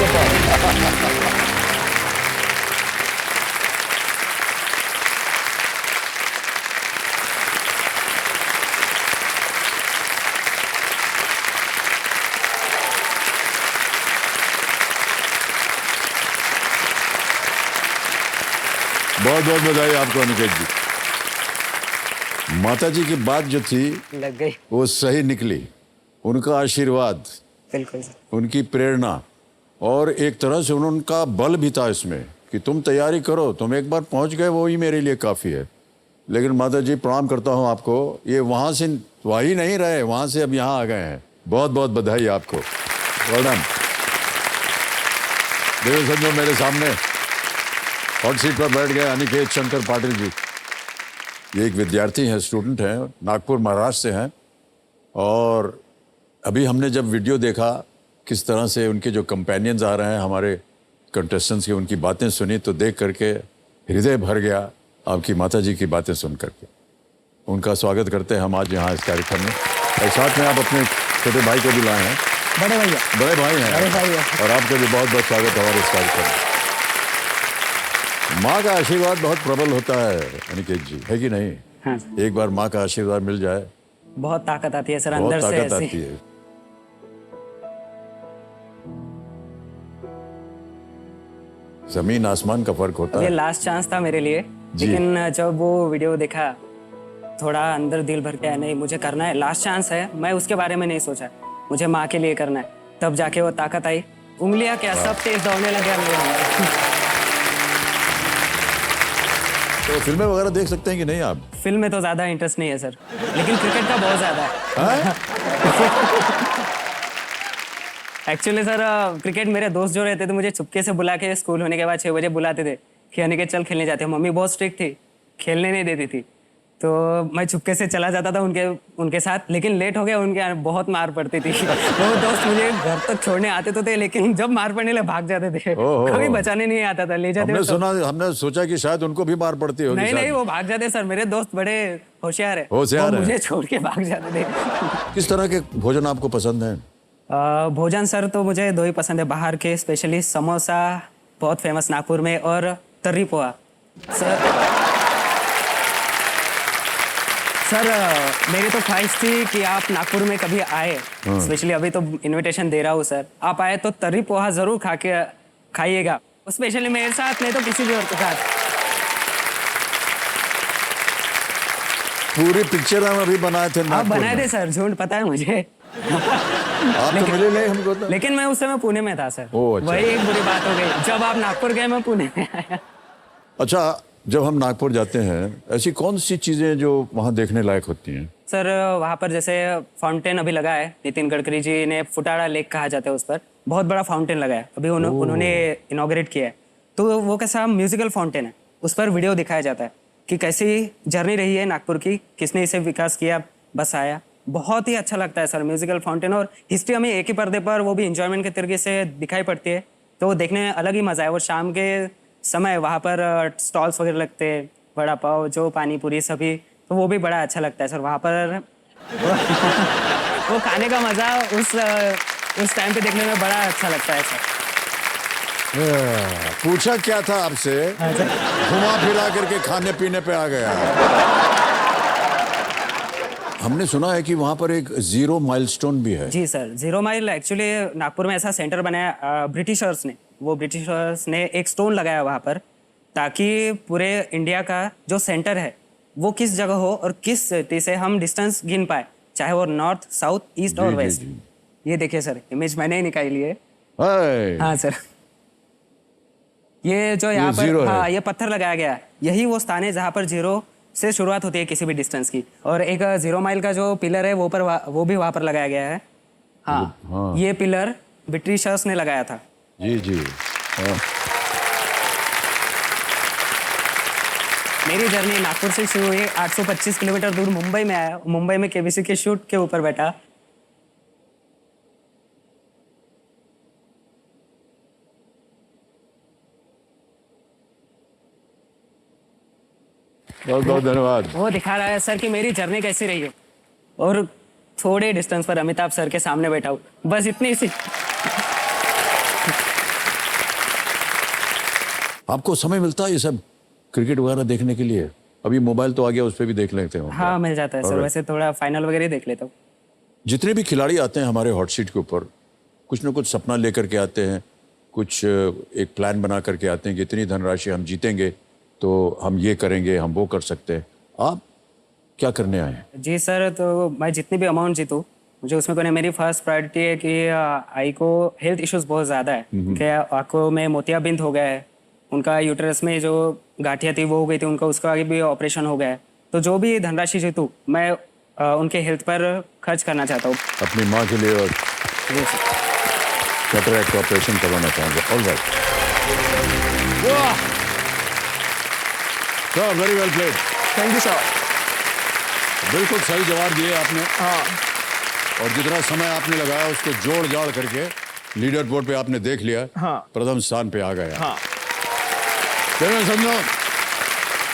आपके पास। बहुत बहुत बधाई आपको अनिकेत जी। माता जी की बात जो थी लग गई। वो सही निकली। उनका आशीर्वाद, बिल्कुल सर। उनकी प्रेरणा और एक तरह से उनका बल भी था इसमें कि तुम तैयारी करो, तुम एक बार पहुंच गए वो ही मेरे लिए काफ़ी है। लेकिन माता जी प्रणाम करता हूं आपको, ये वहां से वहीं नहीं रहे, वहां से अब यहाँ आ गए हैं। बहुत बहुत बधाई आपको। Well done. देखो समझो मेरे सामने हॉट सीट पर बैठ गए अनिकेत शंकर पाटिल जी। ये एक विद्यार्थी हैं, स्टूडेंट हैं, नागपुर महाराष्ट्र से हैं। और अभी हमने जब वीडियो देखा किस तरह से उनके जो कंपेनियंस आ रहे हैं हमारे कंटेस्टेंट्स की, उनकी बातें सुनी तो देख करके हृदय भर गया आपकी माता जी की बातें सुन करके। उनका स्वागत करते हैं हम आज यहाँ इस कार्यक्रम में। और साथ में आप अपने छोटे भाई को भी लाए हैं। बड़े भैया। बड़े भाई हैं। बड़े भाई हैं। और आपका भी बहुत बहुत स्वागत है हमारे इस कार्यक्रम में। माँ का आशीर्वाद बहुत प्रबल होता है अनिकेत जी, है कि नहीं? हाँ। एक बार माँ का आशीर्वाद मिल जाए बहुत ताकत आती है सर बहुत अंदर से ताकत ऐसी। आती है। जमीन आसमान का फर्क होता ये है। लास्ट चांस था मेरे लिए, लेकिन जब वो वीडियो देखा थोड़ा अंदर दिल भर के आया, नहीं मुझे करना है, लास्ट चांस है। मैं उसके बारे में नहीं सोचा, मुझे माँ के लिए करना है। तब जाके वो ताकत आई, उंगलियां क्या सब तेज दौड़ने लगे अंदर। तो फिल्में वगैरह देख सकते हैं कि नहीं आप? फिल्म में तो ज्यादा इंटरेस्ट नहीं है सर, लेकिन क्रिकेट का बहुत ज्यादा है। एक्चुअली सर क्रिकेट मेरे दोस्त जो रहते थे मुझे चुपके से बुला के स्कूल होने के बाद 6 बजे बुलाते थे कि अनिकेत चल खेलने जाते हैं। मम्मी बहुत स्ट्रिक्ट थी, खेलने नहीं देती थी, तो मैं चुपके से चला जाता था उनके साथ। लेकिन लेट हो गया, उनके बहुत मार पड़ती थी। वो दोस्त मुझे घर तक छोड़ने आते तो थे, लेकिन जब मार पड़ने लगे भाग जाते थे। कभी बचाने नहीं आता था, ले जाते। हमने सोचा कि शायद उनको भी मार पड़ती होगी। नहीं नहीं, वो भाग जाते सर, मेरे दोस्त बड़े होशियार है, होशियार है। मुझे छोड़ के भाग जाते थे। किस तरह के भोजन आपको पसंद है? भोजन सर तो मुझे 2 ही पसंद है बाहर के, स्पेशली समोसा बहुत फेमस नागपुर में, और तर्री पोहा। सर मेरी तो ख्वाहिश थी कि आप नागपुर में कभी आए, स्पेशली अभी तो इनविटेशन दे रहा हूँ सर, आप आए तो तर्री पोहा जरूर खाइएगा, स्पेशली मेरे साथ, नहीं तो किसी भी और के साथ। पूरी पिक्चर हम अभी बनाए थे। आप बनाए थे सर, झूठ पता है मुझे। आप तो मिले नहीं हमको तो। लेकिन मैं उस समय पुणे में था सर। अच्छा। वही एक बुरी बात हो गई, जब आप नागपुर गए मैं पुणे में आया। अच्छा, जब हम नागपुर जाते हैं ऐसी कौन सी चीजें जो वहाँ देखने लायक होती हैं? सर वहाँ पर जैसे फाउंटेन अभी लगा है, नितिन गडकरी जी ने फुटाड़ा लेक कहा जाता है उस पर, बहुत बड़ा फाउंटेन लगा है अभी, उन्होंने इनॉग्रेट किया है। तो वो कैसा म्यूजिकल फाउंटेन है, उस पर वीडियो दिखाया जाता है कि कैसी जर्नी रही है नागपुर की, किसने इसे विकास किया, बस आया। बहुत ही अच्छा लगता है सर म्यूजिकल फाउंटेन, और हिस्ट्री हमें एक ही पर्दे पर, वो भी इंजॉयमेंट के तरीके से दिखाई पड़ती है, तो वो देखने में अलग ही मजा है। वो शाम के समय वहाँ पर स्टॉल्स वगैरह लगते हैं, वड़ा पाव, जो पानी पूरी सभी, तो वो भी बड़ा अच्छा लगता है सर वहाँ पर। वो खाने का मजा उस टाइम पे देखने में बड़ा अच्छा लगता है सर। पूछा क्या था आपसे, घुमा फिरा करके खाने पीने पे आ गया। हमने सुना है कि वहाँ पर एक 0 माइलस्टोन भी है। जी सर, 0 माइल एक्चुअली नागपुर में ऐसा सेंटर बनाया ब्रिटिशर्स ने एक स्टोन लगाया वहाँ पर, ताकि पूरे इंडिया का जो सेंटर है वो किस जगह हो और किस सिटी से हम डिस्टेंस गिन पाए, चाहे वो नॉर्थ, साउथ, ईस्ट और वेस्ट। ये देखिए सर, इमेज मैंने ही निकाली है। हाँ सर, ये जो यहाँ पर, हाँ ये पत्थर लगाया गया है, यही वो स्थान है जहाँ पर 0 से शुरुआत होती है किसी भी डिस्टेंस की। और एक 0 माइल का जो पिलर है वो भी वहाँ पर लगाया गया है। हाँ। ये पिलर ब्रिटिशर्स ने लगाया था। जी। मेरी जर्नी नागपुर से शुरू हुई, 825 किलोमीटर दूर मुंबई में आया, मुंबई में केबीसी के शूट के ऊपर बैठा। बहुत बहुत धन्यवाद। वो दिखा रहा है सर कि मेरी जर्नी कैसी रही है, और थोड़े डिस्टेंस पर अमिताभ सर के सामने बैठा हूँ, बस इतनी सी। आपको समय मिलता है ये सब क्रिकेट वगैरह देखने के लिए? अभी मोबाइल तो आ गया, उस पर भी देख लेते हो? हाँ मिल जाता है सर, वैसे थोड़ा फाइनल वगैरह ही देख लेता हूँ। जितने भी खिलाड़ी आते हैं हमारे हॉट सीट के ऊपर, कुछ ना कुछ सपना लेकर के आते हैं, कुछ एक प्लान बना करके आते हैं कि इतनी धनराशि हम जीतेंगे तो हम ये करेंगे, हम वो कर सकते हैं। आप क्या करने आए हैं? जी सर, तो मैं जितनी भी अमाउंट जीतूँ, मुझे उसमें कोई मेरी फर्स्ट प्रायोरिटी है कि आई को हेल्थ इश्यूज बहुत ज़्यादा है कि आंखों में मोतियाबिंद हो गया है, उनका यूटरस में जो गांठियाँ थी वो हो गई थी, उनका उसका आगे भी ऑपरेशन हो गया है। तो जो भी धनराशि जीतूँ मैं उनके हेल्थ पर खर्च करना चाहता हूँ। अपनी माँ के लिए और जी सर। कैटरैक्ट ऑपरेशन करवाना चाहेंगे? ऑलराइट, वाह, very well played. Thank you sir. बिल्कुल सही जवाब दिए आपने, हाँ और जितना समय आपने लगाया उसको जोड़ जाड़ करके लीडर बोर्ड पे आपने देख लिया, हाँ। प्रथम स्थान पे आ गए। हाँ चलिए समझो,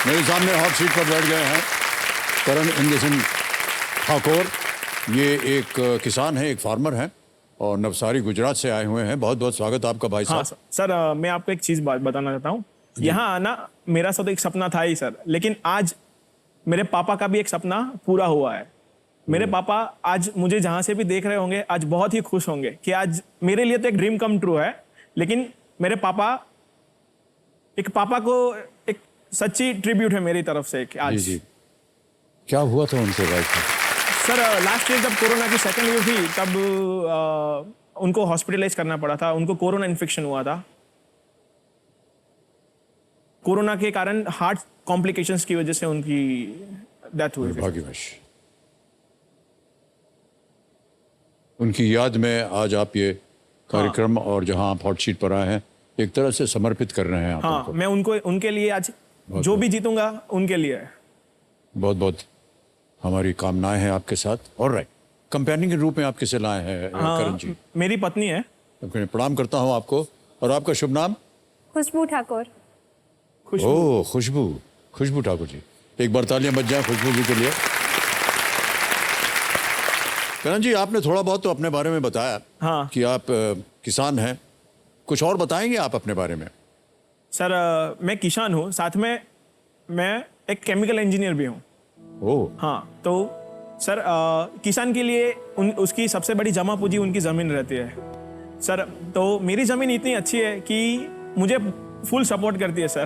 मेरे सामने हॉट सीट पर बैठ गए हैं करण इंद्र सिंह ठाकुर। ये एक किसान है, एक फार्मर हैं और नवसारी गुजरात से आए हुए हैं। बहुत बहुत स्वागत आपका भाई हाँ साहब। सर, मैं आपको एक चीज़ बताना चाहता हूँ। यहाँ आना मेरा तो एक सपना था ही सर, लेकिन आज मेरे पापा का भी एक सपना पूरा हुआ है। मेरे पापा आज मुझे जहाँ से भी देख रहे होंगे आज बहुत ही खुश होंगे कि आज मेरे लिए तो एक ड्रीम कम ट्रू है, लेकिन मेरे पापा को एक सच्ची ट्रिब्यूट है मेरी तरफ से कि आज। जी जी, क्या हुआ था उनके भाई साहब? सर लास्ट ईयर जब कोरोना की सेकेंड वेव थी तब उनको हॉस्पिटलाइज करना पड़ा था। उनको कोरोना इन्फेक्शन हुआ था। कोरोना के कारण हार्ट कॉम्प्लिकेशंस की वजह से उनकी डेथ हुई थी। भाग्यवश उनकी याद में आज आप ये कार्यक्रम और जहां आप हॉट सीट पर आए हैं एक तरह से समर्पित कर रहे हैं आप हाँ, उनको। मैं उनके लिए आज जो भी जीतूंगा उनके लिए है। बहुत बहुत हमारी कामनाएं हैं आपके साथ। ऑलराइट, कंपेनियन के रूप में आप किसे लाए हैं करण जी? मेरी पत्नी है। मैं प्रणाम करता हूं आपको। और आपका शुभ नाम? खुशबू ठाकुर। ओह, खुशबू ठाकुर जी। एक बार तालियां बज जाएं खुशबू जी के लिए। करण जी, आपने थोड़ा बहुत तो अपने बारे में बताया, हाँ। कि आप किसान हैं। कुछ और बताएंगे आप अपने बारे में? सर मैं किसान हूँ, साथ में मैं एक केमिकल इंजीनियर भी हूँ। ओह, हाँ, तो सर किसान के लिए उसकी सबसे बड़ी जमा पूंजी उनकी ज़मीन रहती है सर। तो मेरी ज़मीन इतनी अच्छी है कि मुझे फुल सपोर्ट करती है सर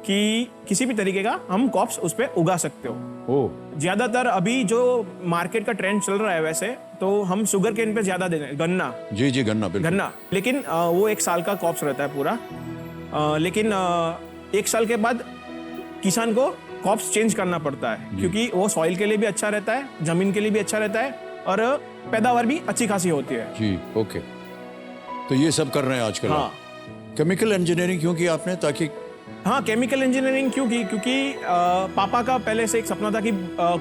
कि किसी भी तरीके का हम क्रॉप्स उस पर उगा सकते हो। ओह, ज़्यादातर अभी जो मार्केट का ट्रेंड चल रहा है वैसे तो हम शुगर केन पे ज़्यादा दे रहे हैं, गन्ना। जी जी, गन्ना, बिल्कुल। गन्ना, लेकिन वो एक साल का क्रॉप्स रहता है पूरा। लेकिन एक साल के बाद किसान को क्रॉप्स चेंज करना पड़ता है, क्योंकि वो सॉइल के लिए भी अच्छा रहता है, जमीन के लिए भी अच्छा रहता है और पैदावार भी अच्छी खासी होती है। जी, ओके। तो ये सब कर रहे हैं आजकल। हाँ। केमिकल इंजीनियरिंग क्यों की आपने? ताकि हाँ, केमिकल इंजीनियरिंग क्यों की? क्योंकि पापा का पहले से एक सपना था कि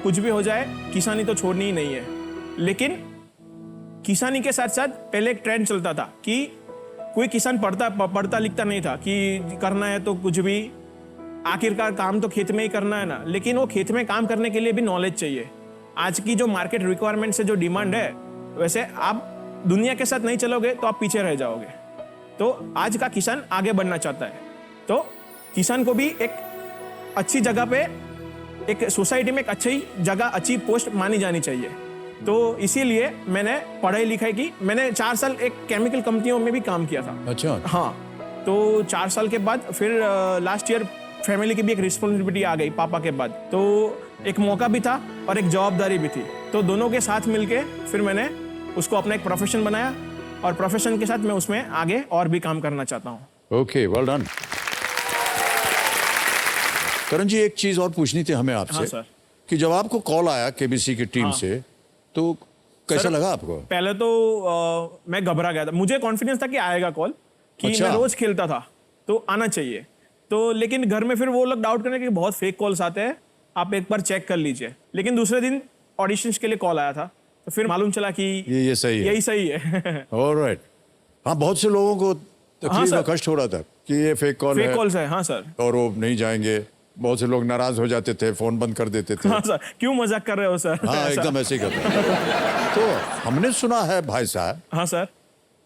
कुछ भी हो जाए किसानी तो छोड़नी ही नहीं है। लेकिन किसानी के साथ साथ पहले एक ट्रेंड चलता था कि कोई किसान पढ़ता लिखता नहीं था कि करना है तो कुछ भी, आखिरकार काम तो खेत में ही करना है ना। लेकिन वो खेत में काम करने के लिए भी नॉलेज चाहिए। आज की जो मार्केट रिक्वायरमेंट से जो डिमांड है, वैसे आप दुनिया के साथ नहीं चलोगे तो आप पीछे रह जाओगे। तो आज का किसान आगे बढ़ना चाहता है, तो किसान को भी एक अच्छी जगह पे, एक सोसाइटी में एक अच्छी जगह, अच्छी पोस्ट मानी जानी चाहिए। तो इसीलिए मैंने पढ़ाई लिखाई की। मैंने 4 साल एक केमिकल कंपनियों में भी काम किया था। अच्छा। हाँ, तो 4 साल के बाद फिर लास्ट ईयर फैमिली की भी एक रिस्पॉन्सिबिलिटी आ गई पापा के बाद। तो एक मौका भी था और एक जवाबदारी भी थी, तो दोनों के साथ मिलके फिर मैंने उसको अपना एक प्रोफेशन बनाया और प्रोफेशन के साथ मैं उसमें आगे और भी काम करना चाहता हूँ। Okay, well done. Karan ji, एक चीज और पूछनी थी हमें आपसे। हाँ, सर। कि जब आपको कॉल आया केबीसी की टीम से, तो कैसा सर, लगा आपको? पहले तो मैं घबरा गया था। मुझे कॉन्फिडेंस था कि आएगा कॉल, कि अच्छा। मैं रोज खेलता था तो आना चाहिए। तो लेकिन घर में फिर वो लोग डाउट करने के बहुत फेक कॉल्स आते हैं, आप एक बार चेक कर लीजिए। लेकिन दूसरे दिन ऑडिशंस के लिए कॉल आया था, तो फिर मालूम चला कि ये सही है। यही सही है। ऑलराइट। हाँ, बहुत से लोगों को तकलीफ सर। और कष्ट हो रहा था कि ये फेक कॉल फेक है कॉल्स है। हाँ सर। और वो नहीं जाएंगे। बहुत से लोग नाराज हो जाते थे, फोन बंद कर देते थे। हाँ सर, क्यों मजाक कर रहे हो सर? हाँ, ऐसा। एकदम ऐसे ही करते हैं। तो हमने सुना है भाई साहब हाँ सर।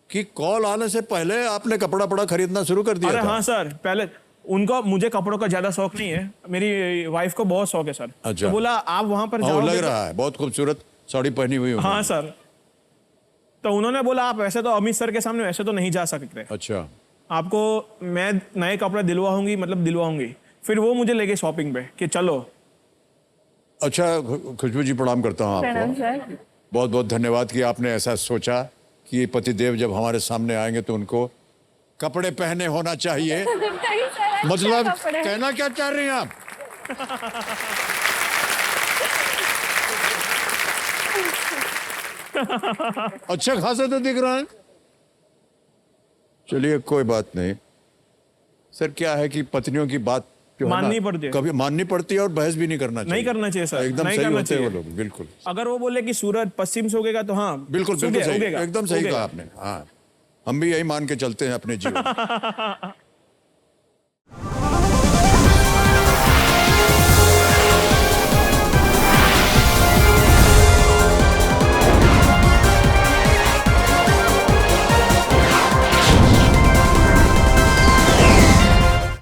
कि कॉल आने से पहले आपने कपड़ा पड़ा खरीदना शुरू कर दिया अरे था। हाँ सर, पहले उनको मुझे कपड़ों का ज्यादा शौक नहीं है, मेरी वाइफ को बहुत शौक है सर। अच्छा। तो बोला आप वहां पर हाँ, वो जाओगे लग तो- रहा है बहुत खूबसूरत साड़ी पहनी हुई हो। हाँ सर। तो उन्होंने बोला आप वैसे तो अमित सर के सामने वैसे तो नहीं जा सकते, अच्छा आपको मैं नए कपड़े दिलवाऊंगी, मतलब दिलवाऊंगी। फिर वो मुझे लेके शॉपिंग पे कि चलो। अच्छा खुशबू जी प्रणाम करता हूँ प्रणाम आपको। सर। बहुत बहुत धन्यवाद कि आपने ऐसा सोचा कि पतिदेव जब हमारे सामने आएंगे तो उनको कपड़े पहने होना चाहिए। नहीं सर, मतलब अच्छा कपड़े। कहना क्या चाह रही हैं आप? अच्छा खासा तो दिख रहा है। चलिए कोई बात नहीं सर, क्या है कि पत्नियों की बात जो है ना, माननी पड़ती है। कभी माननी पड़ती है और बहस भी नहीं करना चाहिए। नहीं करना चाहिए सर, एकदम नहीं सही करना होते हैं वो चाहिए। लोग, बिल्कुल अगर वो बोले कि सूरज पश्चिम से उगेगा तो हाँ बिल्कुल बिल्कुल उगेगा, सही, उगेगा, एकदम सही उगेगा। कहा आपने। हाँ हम भी यही मान के चलते हैं अपने जीवन में।